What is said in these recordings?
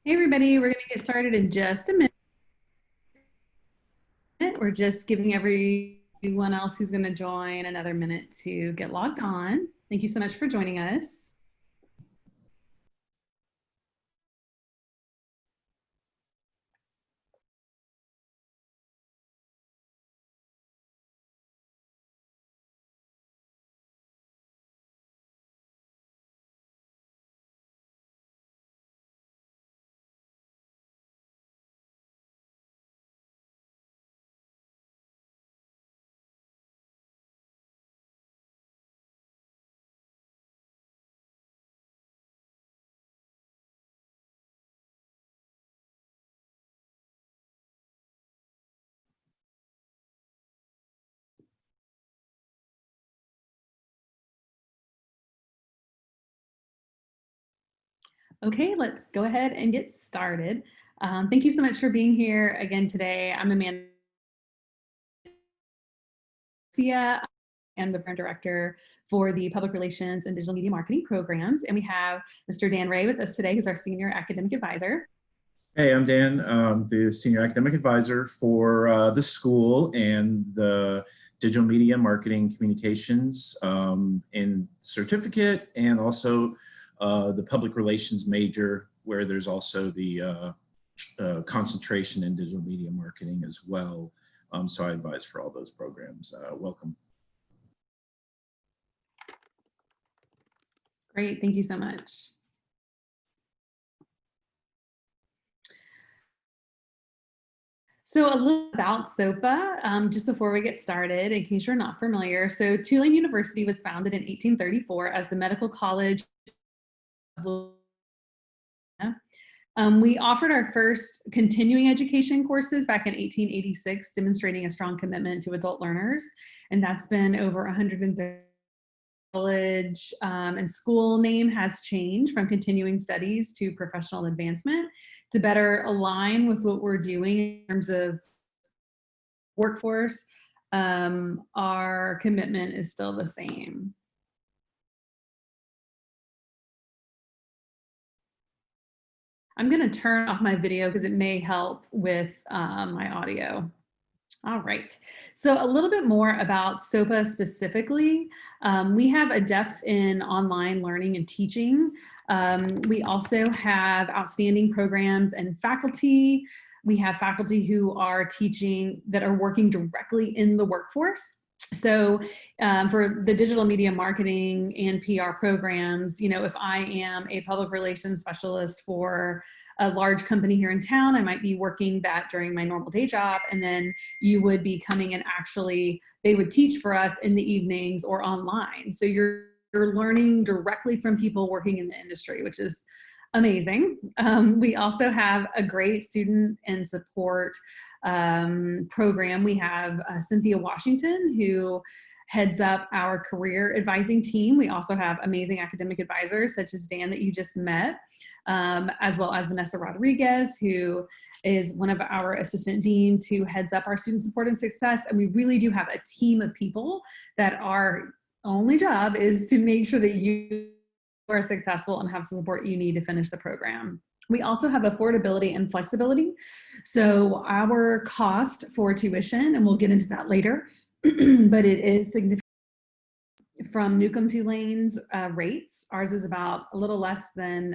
Hey everybody, we're going to get started in just a minute. We're just giving everyone else who's going to join another minute to get logged on. Thank you so much for joining us. Okay, let's go ahead and get started. Thank you so much for being here again today. I'm Amanda. I'm the program director for the Public Relations and Digital Media Marketing programs. And we have Mr. Dan Ray with us today, who's our Senior Academic Advisor. Hey, I'm Dan, the Senior Academic Advisor for the school and the Digital Media Marketing Communications in certificate, and also the Public Relations major, where there's also the concentration in digital media marketing as well. So I advise for all those programs. Welcome. Great, thank you so much. So a little about SOPA, just before we get started, in case you're not familiar. So Tulane University was founded in 1834 as the Medical College of Louisiana. We offered our first continuing education courses back in 1886, demonstrating a strong commitment to adult learners. And that's been over 130 college and school name has changed from continuing studies to professional advancement to better align with what we're doing in terms of workforce. Our commitment is still the same. I'm going to turn off my video because it may help with my audio. All right, so a little bit more about SOPA specifically. We have a depth in online learning and teaching. We also have outstanding programs and faculty. We have faculty who are teaching that are working directly in the workforce. So for the digital media marketing and PR programs, you know, if I am a public relations specialist for a large company here in town, I might be working that during my normal day job, and then you would be coming and actually, they would teach for us in the evenings or online. So you're learning directly from people working in the industry, which is amazing. We also have a great student and support program. We have Cynthia Washington, who heads up our career advising team. We also have amazing academic advisors such as Dan that you just met, as well as Vanessa Rodriguez, who is one of our assistant deans who heads up our student support and success. And we really do have a team of people that our only job is to make sure that you are successful and have the support you need to finish the program. We also have affordability and flexibility. So our cost for tuition, and we'll get into that later, but it is significant from Newcomb Tulane's rates. Ours is about a little less than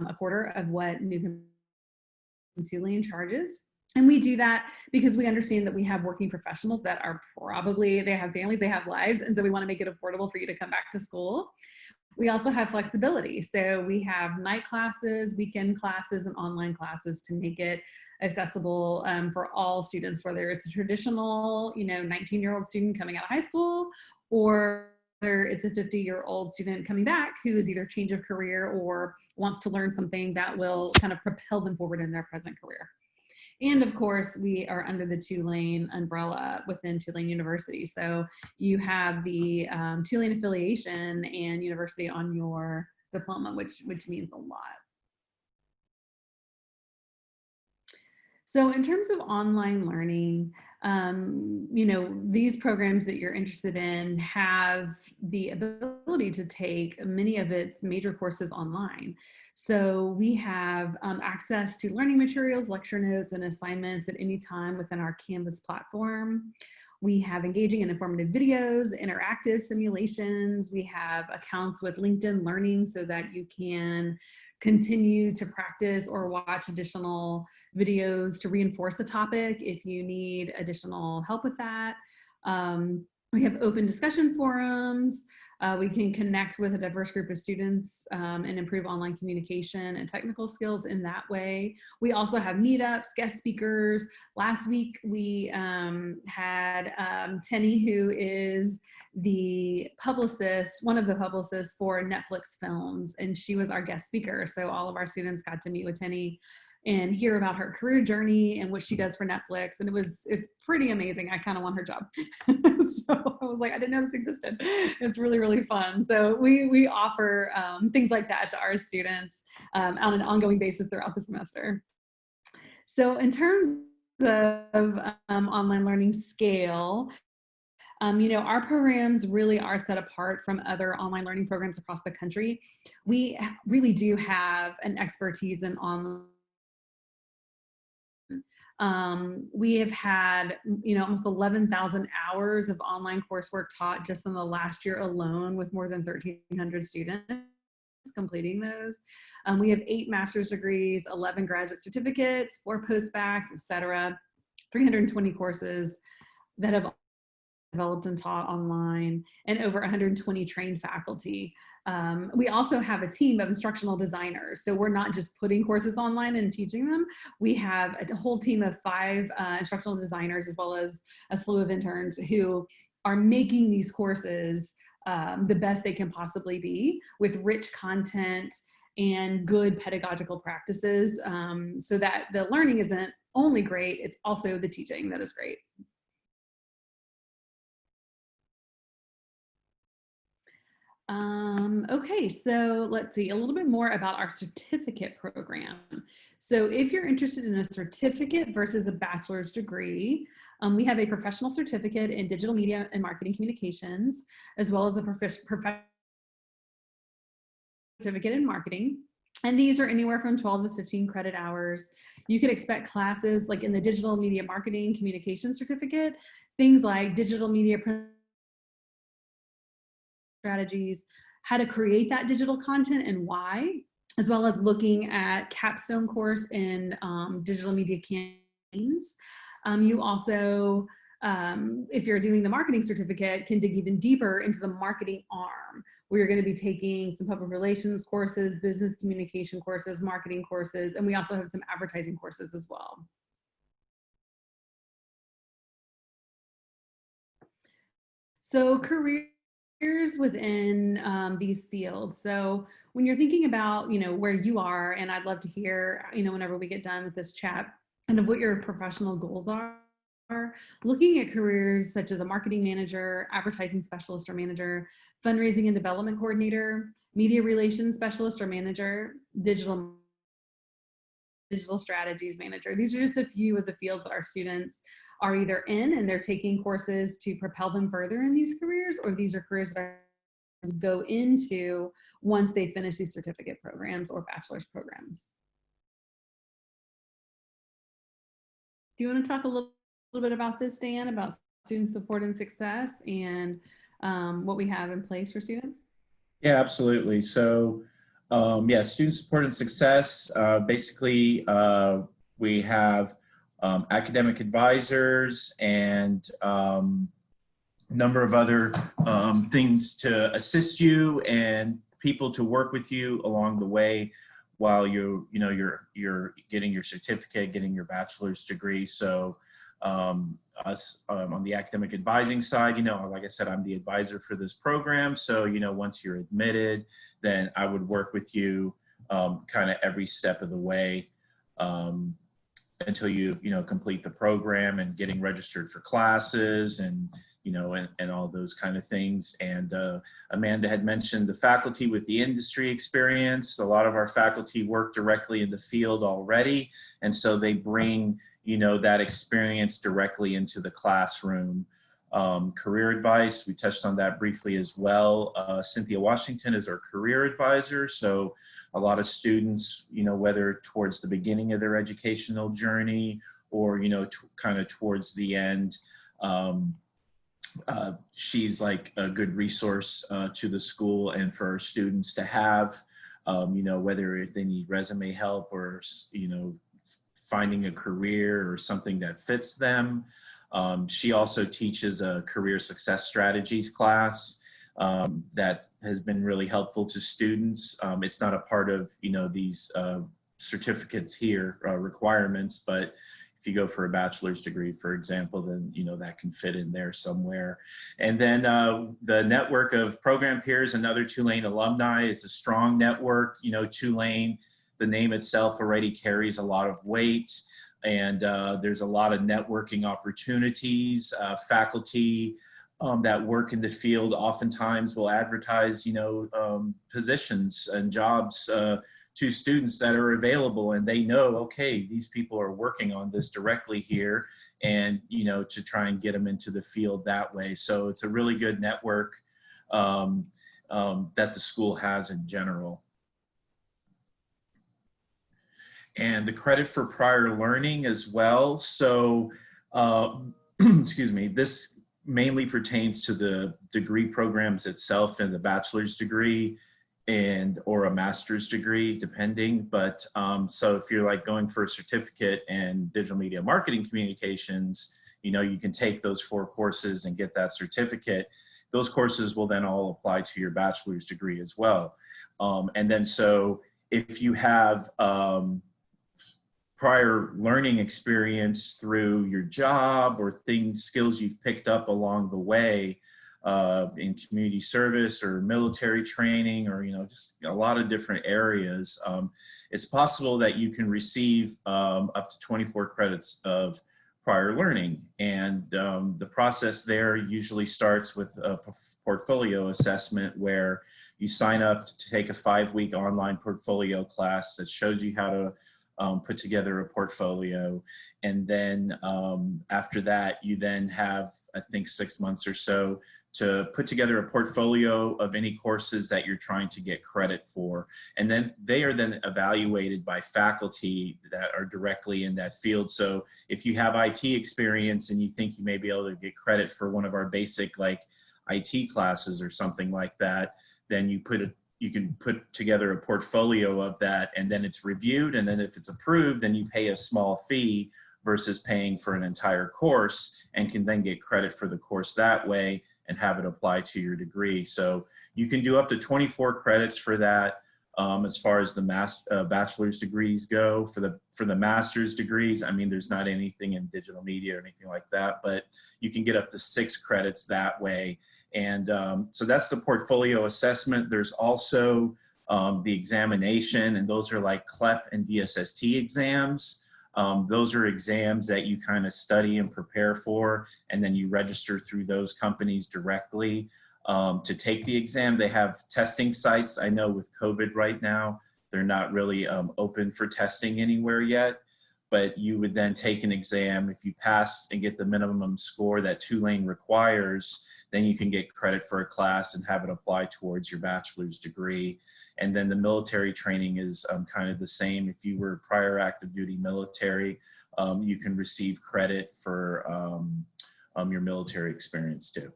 a quarter of what Newcomb Tulane charges. And we do that because we understand that we have working professionals that are probably, they have families, they have lives, and so we want to make it affordable for you to come back to school. We also have flexibility. So we have night classes, weekend classes, and online classes to make it accessible for all students, whether it's a traditional, 19-year-old student coming out of high school, or whether it's a 50-year-old student coming back who is either change of career or wants to learn something that will kind of propel them forward in their present career. And of course, we are under the Tulane umbrella within Tulane University. So you have the Tulane affiliation and university on your diploma, which means a lot. So in terms of online learning, you know, these programs that you're interested in have the ability to take many of its major courses online. So we have access to learning materials, lecture notes, and assignments at any time within our Canvas platform. We have engaging and informative videos, interactive simulations. We have accounts with LinkedIn Learning so that you can continue to practice or watch additional videos to reinforce a topic if you need additional help with that. We have open discussion forums. We can connect with a diverse group of students and improve online communication and technical skills in that way. We also have meetups, guest speakers. Last week we had Tenny, who is the publicist, one of the publicists for Netflix films, and she was our guest speaker. So all of our students got to meet with Tenny and hear about her career journey and what she does for Netflix. And it's pretty amazing. I kind of want her job. So I was like, I didn't know this existed. It's really, really fun. So we offer things like that to our students on an ongoing basis throughout the semester. So in terms of online learning scale, you know, our programs really are set apart from other online learning programs across the country. We really do have an expertise in online. We have had, you know, almost 11,000 hours of online coursework taught just in the last year alone, with more than 1,300 students completing those. We have 8 master's degrees, 11 graduate certificates, 4 postbaccs, etc. 320 courses that have developed and taught online, and over 120 trained faculty. We also have a team of instructional designers. So we're not just putting courses online and teaching them. We have a whole team of 5 instructional designers, as well as a slew of interns who are making these courses the best they can possibly be, with rich content and good pedagogical practices, so that the learning isn't only great, it's also the teaching that is great. Okay, so let's see a little bit more about our certificate program. So if you're interested in a certificate versus a bachelor's degree, we have a professional certificate in digital media and marketing communications, as well as a professional certificate in marketing. And these are anywhere from 12 to 15 credit hours. You could expect classes like in the digital media marketing communication certificate, things like digital media strategies, how to create that digital content and why, as well as looking at capstone course in digital media campaigns. You also, if you're doing the marketing certificate, can dig even deeper into the marketing arm, where you're going to be taking some public relations courses, business communication courses, marketing courses, and we also have some advertising courses as well. So careers within these fields. So when you're thinking about, you know, where you are, and I'd love to hear, you know, whenever we get done with this chat, kind of what your professional goals are, looking at careers such as a marketing manager, advertising specialist or manager, fundraising and development coordinator, media relations specialist or manager, digital strategies manager. These are just a few of the fields that our students are either in and they're taking courses to propel them further in these careers, or these are careers that are to go into once they finish these certificate programs or bachelor's programs. Do you want to talk a little bit about this, Dan, about student support and success and what we have in place for students? Yeah, absolutely. So, yeah, student support and success. Basically, we have academic advisors and a number of other things to assist you and people to work with you along the way while you're getting your certificate, getting your bachelor's degree. So us on the academic advising side, you know, like I said, I'm the advisor for this program. So, you know, once you're admitted, then I would work with you kind of every step of the way until you complete the program and getting registered for classes and, you know, and all those kind of things. And Amanda had mentioned the faculty with the industry experience. A lot of our faculty work directly in the field already. And so they bring, that experience directly into the classroom. Career advice, we touched on that briefly as well. Cynthia Washington is our career advisor. So a lot of students, whether towards the beginning of their educational journey or, kind of towards the end, she's like a good resource to the school and for our students to have, whether they need resume help or, finding a career or something that fits them. She also teaches a career success strategies class that has been really helpful to students. It's not a part of, these certificates here, requirements, but if you go for a bachelor's degree, for example, then, that can fit in there somewhere. And then the network of program peers and other Tulane alumni is a strong network. Tulane, the name itself already carries a lot of weight, and there's a lot of networking opportunities. Faculty that work in the field oftentimes will advertise, positions and jobs to students that are available, and they know, okay, these people are working on this directly here, and to try and get them into the field that way. So it's a really good network that the school has in general. And the credit for prior learning as well. So, excuse me, this mainly pertains to the degree programs itself and the bachelor's degree or a master's degree, depending. But so if you're like going for a certificate in digital media marketing communications, you can take those 4 courses and get that certificate. Those courses will then all apply to your bachelor's degree as well. And then so if you have prior learning experience through your job or skills you've picked up along the way in community service or military training or, just a lot of different areas, it's possible that you can receive up to 24 credits of prior learning. And the process there usually starts with a portfolio assessment where you sign up to take a 5-week online portfolio class that shows you how to put together a portfolio. And then after that, you then have, I think, 6 months or so to put together a portfolio of any courses that you're trying to get credit for. And then they are then evaluated by faculty that are directly in that field. So if you have IT experience and you think you may be able to get credit for one of our basic like IT classes or something like that, then you can put together a portfolio of that, and then it's reviewed. And then if it's approved, then you pay a small fee versus paying for an entire course, and can then get credit for the course that way and have it apply to your degree. So you can do up to 24 credits for that. As far as the bachelor's degrees go, for the master's degrees, I mean, there's not anything in digital media or anything like that, but you can get up to 6 credits that way. And so that's the portfolio assessment. There's also the examination, and those are like CLEP and DSST exams. Those are exams that you kind of study and prepare for, and then you register through those companies directly to take the exam. They have testing sites. I know with COVID right now, they're not really open for testing anywhere yet, but you would then take an exam. If you pass and get the minimum score that Tulane requires, then you can get credit for a class and have it apply towards your bachelor's degree. And then the military training is kind of the same. If you were prior active duty military, you can receive credit for your military experience too.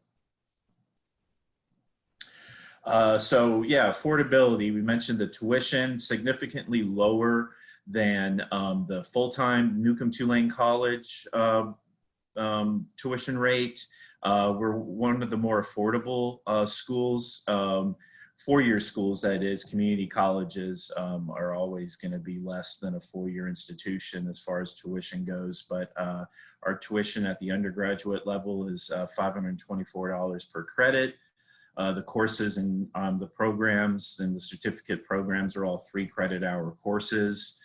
So yeah, affordability, we mentioned the tuition, significantly lower than the full-time Newcomb-Tulane College tuition rate. We're one of the more affordable schools. 4-year schools, that is, community colleges are always going to be less than a 4-year institution as far as tuition goes. But our tuition at the undergraduate level is $524 per credit. The courses and the programs and the certificate programs are all 3 credit-hour courses.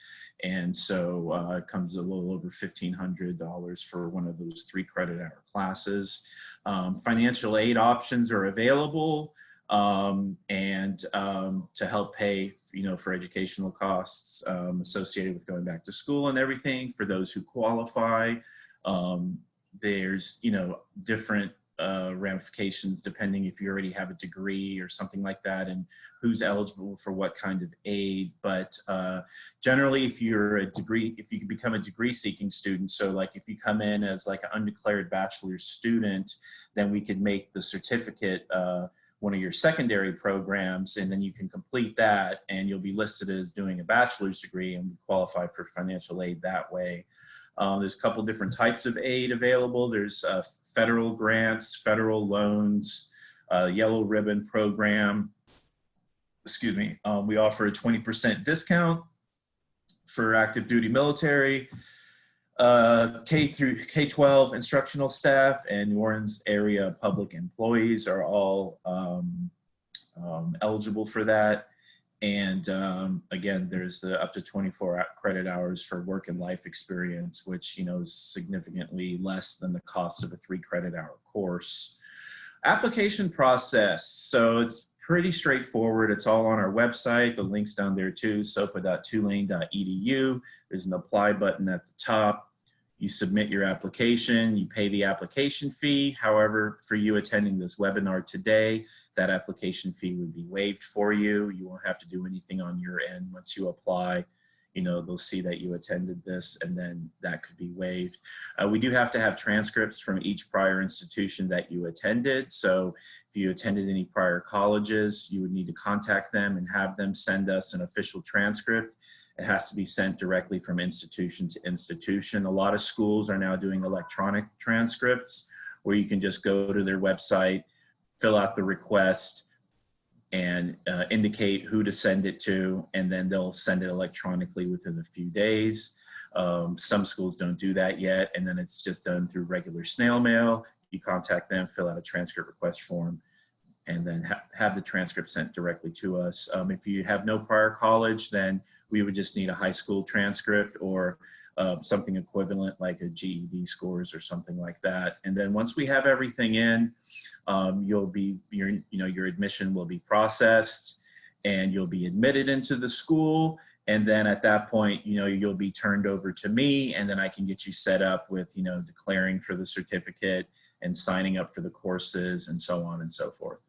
And so it comes a little over $1,500 for one of those 3 credit-hour classes. Financial aid options are available. to help pay, for educational costs associated with going back to school and everything for those who qualify. There's, different ramifications depending if you already have a degree or something like that and who's eligible for what kind of aid. But generally, if you can become a degree seeking student, so like if you come in as like an undeclared bachelor's student, then we could make the certificate one of your secondary programs, and then you can complete that and you'll be listed as doing a bachelor's degree and qualify for financial aid that way. There's a couple different types of aid available. There's federal grants, federal loans, yellow ribbon program. Excuse me. We offer a 20% discount for active duty military, K-12 instructional staff, and New Orleans area public employees are all eligible for that. And again, there's up to 24 credit hours for work and life experience, which, is significantly less than the cost of a 3 credit hour course. Application process. So it's pretty straightforward. It's all on our website. The link's down there too, sopa.tulane.edu. There's an apply button at the top. You submit your application, you pay the application fee. However, for you attending this webinar today, that application fee would be waived for you. You won't have to do anything on your end. Once you apply, they'll see that you attended this, and then that could be waived. We do have to have transcripts from each prior institution that you attended. So if you attended any prior colleges, you would need to contact them and have them send us an official transcript. It has to be sent directly from institution to institution. A lot of schools are now doing electronic transcripts where you can just go to their website, fill out the request, and indicate who to send it to, and then they'll send it electronically within a few days. Some schools don't do that yet, and then it's just done through regular snail mail. You contact them, fill out a transcript request form, and then have the transcript sent directly to us. If you have no prior college, then we would just need a high school transcript or something equivalent like a GED scores or something like that. And then once we have everything in, your admission will be processed and you'll be admitted into the school. And then at that point, you'll be turned over to me, and then I can get you set up with, declaring for the certificate and signing up for the courses and so on and so forth.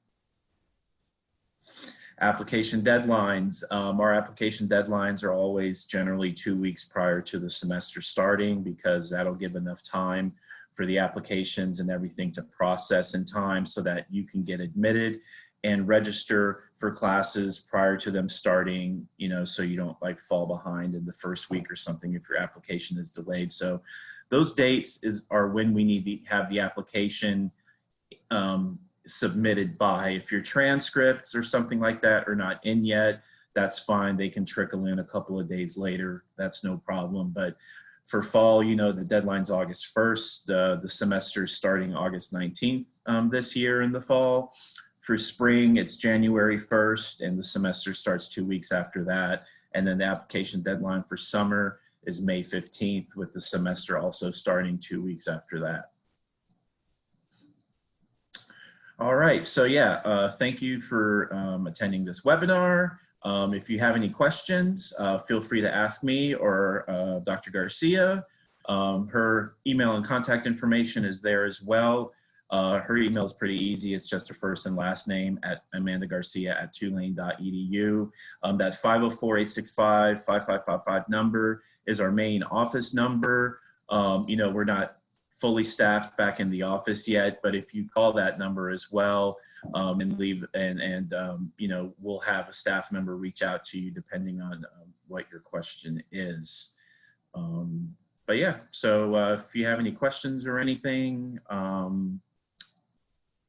Application deadlines. Our application deadlines are always generally 2 weeks prior to the semester starting, because that'll give enough time for the applications and everything to process in time so that you can get admitted and register for classes prior to them starting, so you don't like fall behind in the first week or something if your application is delayed. So those dates are when we need to have the application submitted by. If your transcripts or something like that are not in yet, that's fine. They can trickle in a couple of days later. That's no problem. But for fall, the deadline's August 1st. The semester is starting August 19th this year in the fall. For spring, it's January 1st, and the semester starts 2 weeks after that. And then the application deadline for summer is May 15th, with the semester also starting 2 weeks after that. All right, so yeah, thank you for attending this webinar. If you have any questions, feel free to ask me or Dr. Garcia. Her email and contact information is there as well. Her email is pretty easy. It's just her first and last name at amandagarcia@tulane.edu. That 504-865-5555 number is our main office number. We're not fully staffed back in the office yet, but if you call that number as well and leave, we'll have a staff member reach out to you depending on what your question is. But yeah, so if you have any questions or anything, I'm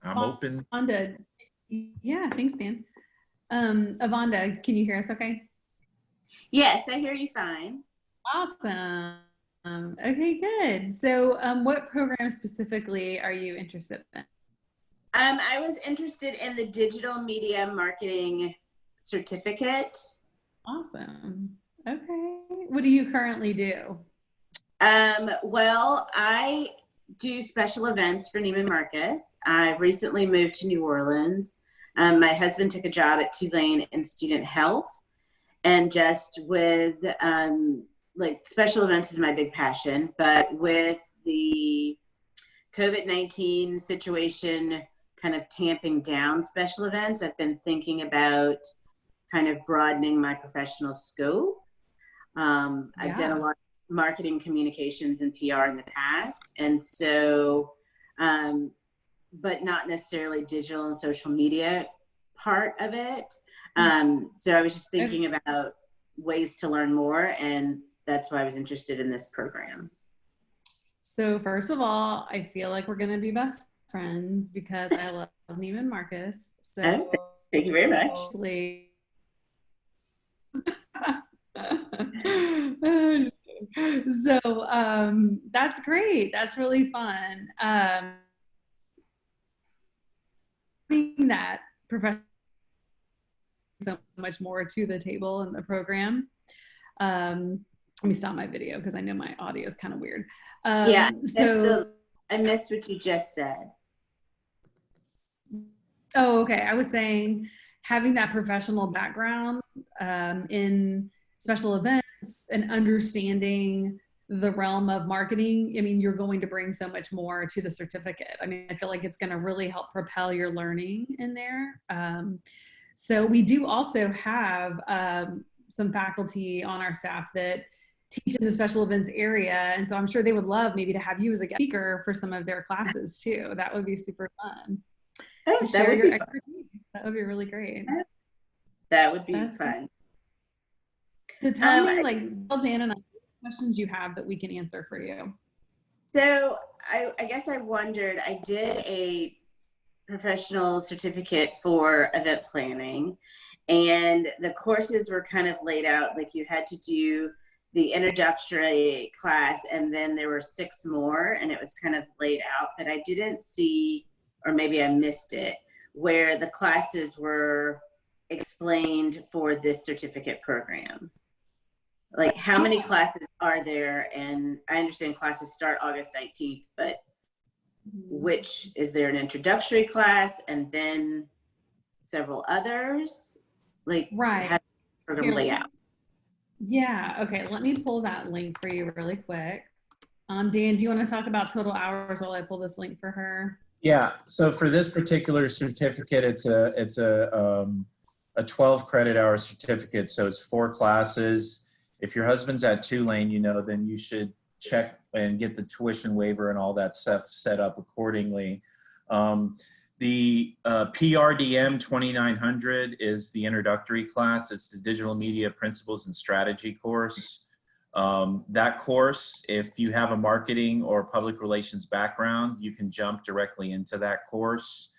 open. Avonda, yeah, thanks, Dan. Avonda, can you hear us okay? Yes, I hear you fine. Awesome. Okay, good. So what program specifically are you interested in? I was interested in the digital media marketing certificate. Awesome. Okay. What do you currently do? Well, I do special events for Neiman Marcus. I recently moved to New Orleans. My husband took a job at Tulane in student health, and just with like special events is my big passion, but with the COVID-19 situation kind of tamping down special events, I've been thinking about kind of broadening my professional scope. I've done a lot of marketing, communications, and PR in the past. And so, but not necessarily digital and social media part of it. So I was just thinking about ways to learn more, and that's why I was interested in this program. So first of all, I feel like we're going to be best friends because I love Neiman Marcus. So thank you very much. So that's great. That's really fun. That professional so much more to the table in the program. Let me stop my video because I know my audio is kind of weird. Yeah, so I missed what you just said. Oh, okay. I was saying having that professional background in special events and understanding the realm of marketing, I mean, you're going to bring so much more to the certificate. I mean, I feel like it's going to really help propel your learning in there. So we do also have some faculty on our staff that teach in the special events area. And so I'm sure they would love maybe to have you as a guest speaker for some of their classes too. That would be super fun. Oh, to share your expertise. That would be really great. That would be fun. So tell me, like, Dan and I, questions you have that we can answer for you. So I guess I wondered, I did a professional certificate for event planning, and the courses were kind of laid out, like you had to do the introductory class, and then there were 6 more, and it was kind of laid out, but I didn't see, or maybe I missed it, where the classes were explained for this certificate program. Like, how many classes are there? And I understand classes start August 19th, but which, is there an introductory class and then several others? Like, right. how does the program lay out? Yeah, okay, let me pull that link for you really quick. Dan, do you want to talk about total hours while I pull this link for her? Yeah, so for this particular certificate, it's a 12 credit hour certificate, so it's 4 classes. If your husband's at Tulane, you know, then you should check and get the tuition waiver and all that stuff set up accordingly. The PRDM 2900 is the introductory class. It's the Digital Media Principles and Strategy course. That course, if you have a marketing or public relations background, you can jump directly into that course.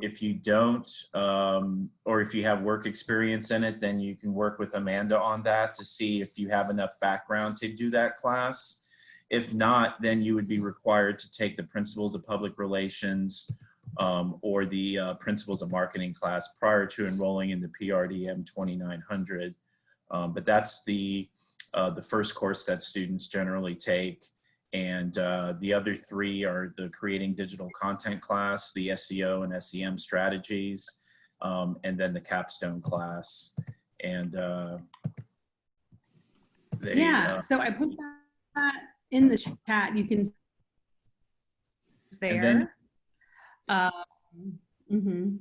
If you don't, or if you have work experience in it, then you can work with Amanda on that to see if you have enough background to do that class. If not, then you would be required to take the Principles of Public Relations or the Principles of Marketing class prior to enrolling in the PRDM 2900. But that's the first course that students generally take. And the other 3 are the Creating Digital Content class, the SEO and SEM strategies, and then the capstone class. And so I put that in the chat. You can there. And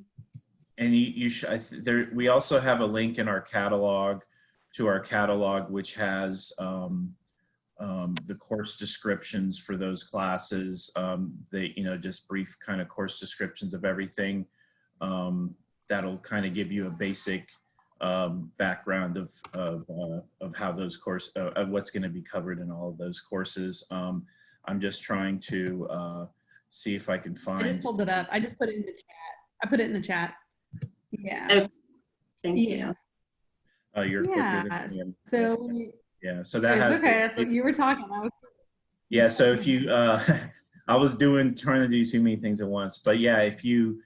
you should, we also have a link in our catalog to our catalog, which has the course descriptions for those classes. Just brief kind of course descriptions of everything. That'll kind of give you a basic background of how those courses, of what's going to be covered in all of those courses. I'm just trying to see if I can find. I just pulled it up. I just put it in the chat. I put it in the chat. Yeah. Okay. Thank you. You're quicker than me. So yeah, so that has. Okay, that's what you were talking about. Yeah, so if you, I was trying to do too many things at once, but yeah, if you,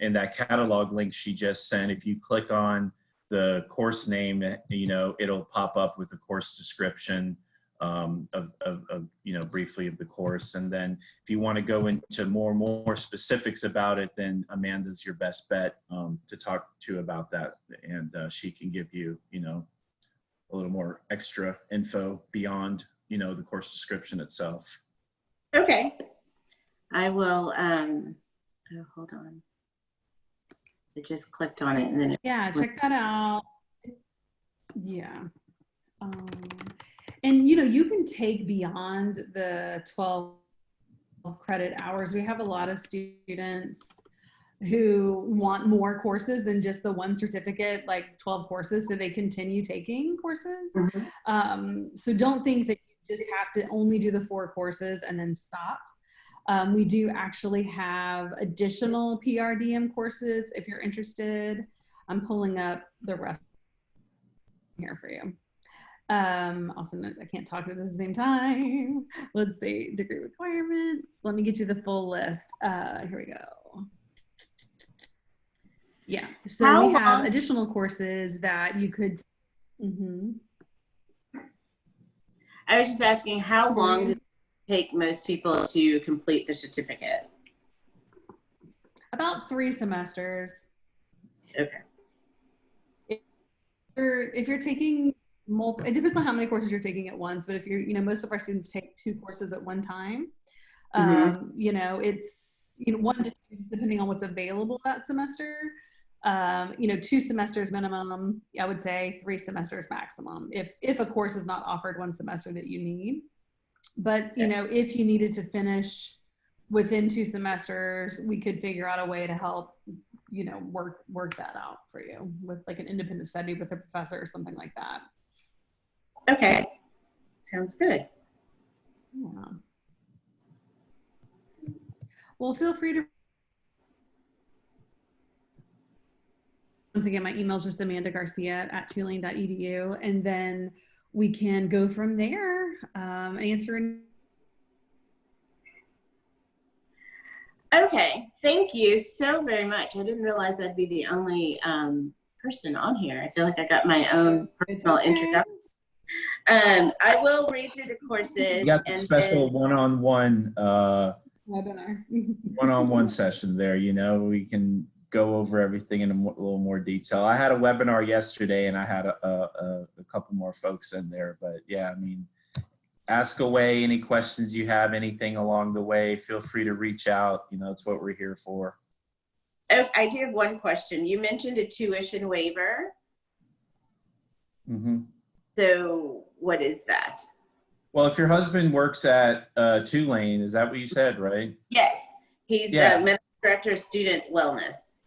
in that catalog link she just sent, if you click on the course name, you know, it'll pop up with the course description you know, briefly of the course. And then if you want to go into more specifics about it, then Amanda's your best bet to talk to about that. And she can give you, you know, a little more extra info beyond, you know, the course description itself. Okay. I will, oh, hold on. I just clicked on it and then Yeah, check that out. Yeah. And you know, you can take beyond the 12 credit hours. We have a lot of students who want more courses than just the one certificate, like 12 courses, so they continue taking courses. So don't think that you just have to only do the 4 courses and then stop. We do actually have additional PRDM courses if you're interested. I'm pulling up the rest here for you. Also, I can't talk at the same time. Let's see, degree requirements. Let me get you the full list. Here we go. Yeah, so we have additional courses that you could. I was just asking, how long does it take most people to complete the certificate? About 3 semesters. Okay. If you're taking it depends on how many courses you're taking at once, but if you're, you know, most of our students take 2 courses at one time. You know, it's, you know, 1 to 2, depending on what's available that semester. You know, 2 semesters minimum, I would say 3 semesters maximum, if a course is not offered 1 semester that you need. But, you know, if you needed to finish within 2 semesters, we could figure out a way to help, you know, work that out for you with like an independent study with a professor or something like that. Okay, sounds good. Yeah. Well, feel free to. Once again, my email is just amandagarcia@tulane.edu, and then we can go from there. Answer. Okay, thank you so very much. I didn't realize I'd be the only person on here. I feel like I got my own personal introduction. I will read through the courses. You got the special one-on-one webinar. one-on-one session there. You know, we can go over everything in a little more detail. I had a webinar yesterday and I had a couple more folks in there, but yeah, I mean, ask away any questions you have, anything along the way, feel free to reach out. You know, it's what we're here for. Oh, I do have one question. You mentioned a tuition waiver. So what is that? Well, if your husband works at Tulane, is that what you said, right? Yes, he's medical director of student wellness.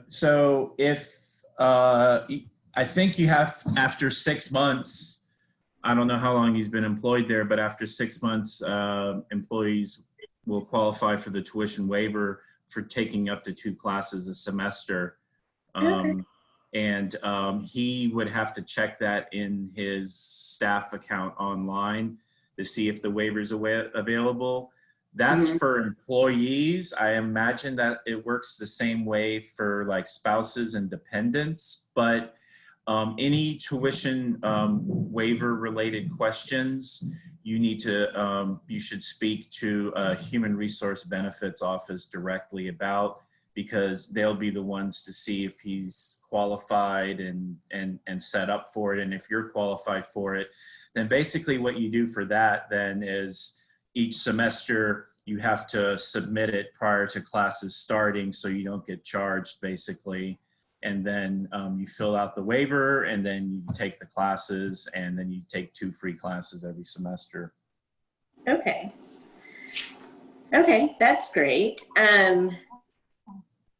So if I think you have, after 6 months, I don't know how long he's been employed there, but after 6 months, employees will qualify for the tuition waiver for taking up to 2 classes a semester. And he would have to check that in his staff account online to see if the waiver is available. That's for employees. I imagine that it works the same way for like spouses and dependents, but any tuition waiver related questions, you need to, you should speak to a Human Resource Benefits office directly about, because they'll be the ones to see if he's qualified and set up for it. And if you're qualified for it, then basically what you do for that then is each semester you have to submit it prior to classes starting so you don't get charged basically. And then you fill out the waiver and then you take the classes and then you take 2 free classes every semester. Okay. Okay, that's great.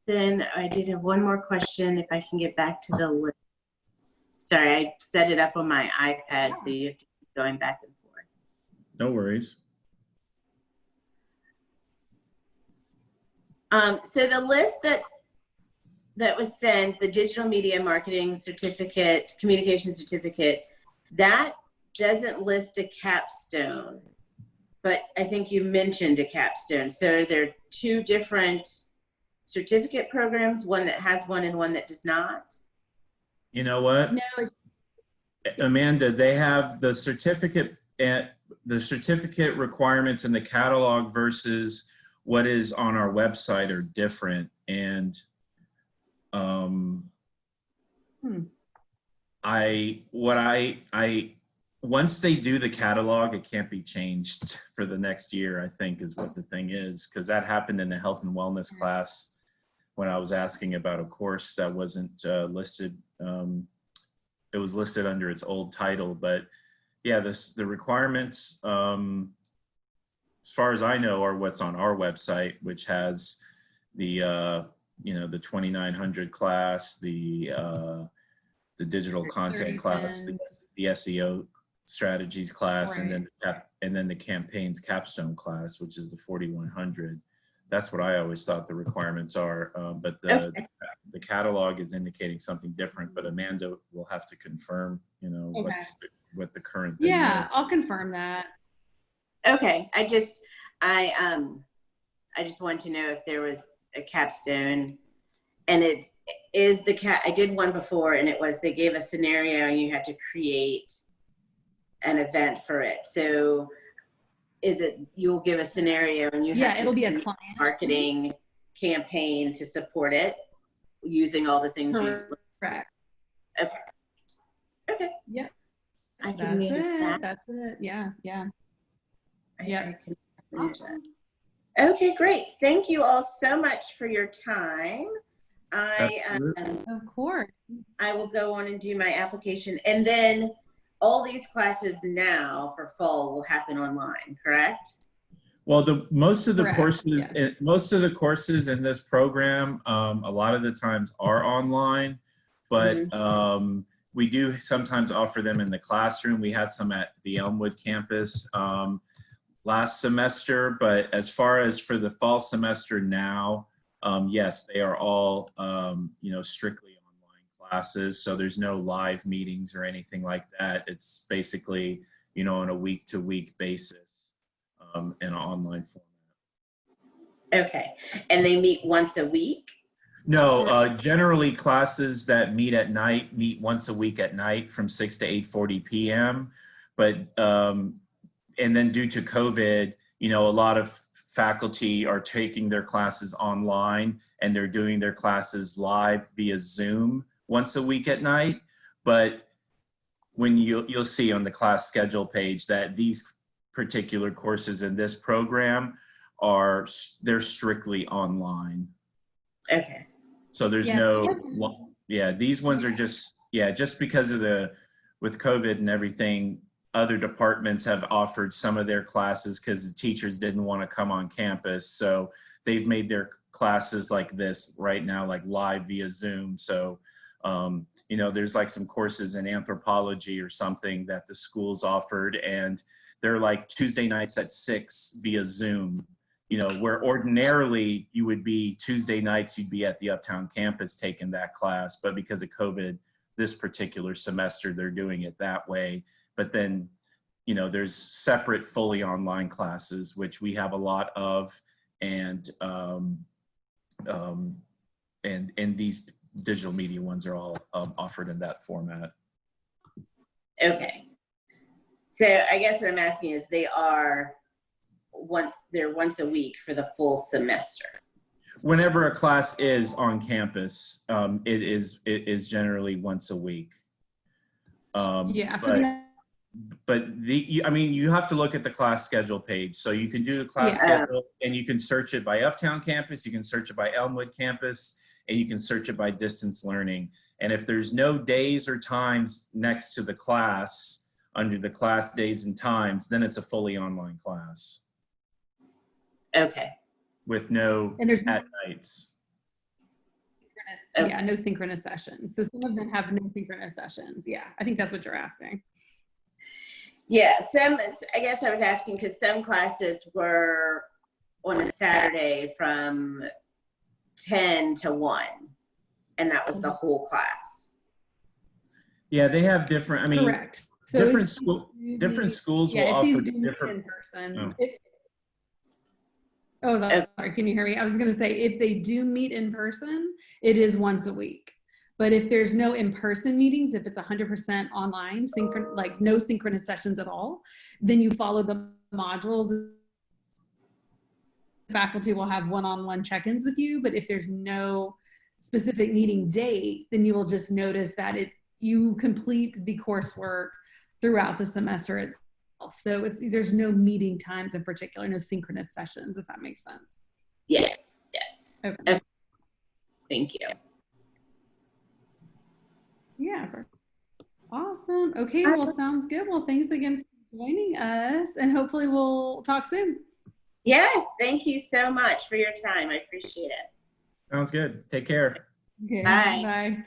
Then I did have one more question, if I can get back to the list. Sorry, I set it up on my iPad, so you have to keep going back and forth. No worries. So the list that was sent, the digital media marketing certificate, communication certificate, that doesn't list a capstone, but I think you mentioned a capstone. So there are 2 different certificate programs, one that has one and one that does not? You know what? No. Amanda, they have the certificate and the certificate requirements in the catalog versus what is on our website are different. And once they do the catalog, it can't be changed for the next year, I think is what the thing is, because that happened in the health and wellness class when I was asking about a course that wasn't listed. It was listed under its old title, but yeah, the requirements, as far as I know, are what's on our website, which has the the 2900 class, the digital content class, the SEO strategies class, Right. and then the campaigns capstone class, which is the 4100. That's what I always thought the requirements are, but the catalog is indicating something different. But Amanda will have to confirm, what the current thing Yeah, is. I'll confirm that. Okay, I just wanted to know if there was a capstone, and it is I did one before, and it was, they gave a scenario and you had to create an event for it. So is it, you'll give a scenario and you have to, it'll be a client marketing campaign to support it using all the things correct. Okay. Yep. I can manage that. That's it. Yeah. I can manage that. Okay, great. Thank you all so much for your time. Of course. I will go on and do my application, and then all these classes now for fall will happen online, correct? Well, most of the Correct, courses, yeah. most of the courses in this program, a lot of the times are online, but we do sometimes offer them in the classroom. We had some at the Elmwood campus last semester, but as far as for the fall semester now, yes, they are all strictly online classes. So there's no live meetings or anything like that. It's basically on a week-to-week basis in an online format. Okay, and they meet once a week? No, generally classes that meet at night meet once a week at night from 6 to 8:40 p.m. But and then due to COVID, a lot of faculty are taking their classes online, and they're doing their classes live via Zoom once a week at night. But when you'll see on the class schedule page that these particular courses in this program they're strictly online. Okay. So there's these ones are just because of with COVID and everything, other departments have offered some of their classes because the teachers didn't want to come on campus. So they've made their classes like this right now, like live via Zoom. So, there's like some courses in anthropology or something that the schools offered, and they're like Tuesday nights at 6 via Zoom. Where ordinarily you would be Tuesday nights, you'd be at the Uptown campus taking that class. But because of COVID, this particular semester, they're doing it that way. But then, there's separate fully online classes, which we have a lot of. And these digital media ones are all offered in that format. Okay. So I guess what I'm asking is they're once a week for the full semester. Whenever a class is on campus, it is generally once a week. But you have to look at the class schedule page. So you can do the class schedule, and you can search it by Uptown campus, you can search it by Elmwood campus, and you can search it by distance learning. And if there's no days or times next to the class under the class days and times, then it's a fully online class. Okay. With no at nights. No synchronous sessions. So some of them have no synchronous sessions. Yeah, I think that's what you're asking. Yeah, I guess I was asking because some classes were on a Saturday from 10 to 1, and that was the whole class. Yeah, they have different, correct. So different schools will offer different. In person. Sorry, can you hear me? I was going to say, if they do meet in person, it is once a week. But if there's no in-person meetings, if it's 100% online, like no synchronous sessions at all, then you follow the modules. Faculty will have one-on-one check-ins with you, but if there's no specific meeting date, then you will just notice that you complete the coursework throughout the semester itself. So there's no meeting times in particular, no synchronous sessions, if that makes sense. Yes, yes. Okay. Thank you. Yeah. Awesome. Okay, well, sounds good. Well, thanks again for joining us, and hopefully we'll talk soon. Yes, thank you so much for your time. I appreciate it. Sounds good. Take care. Okay. Bye. Bye.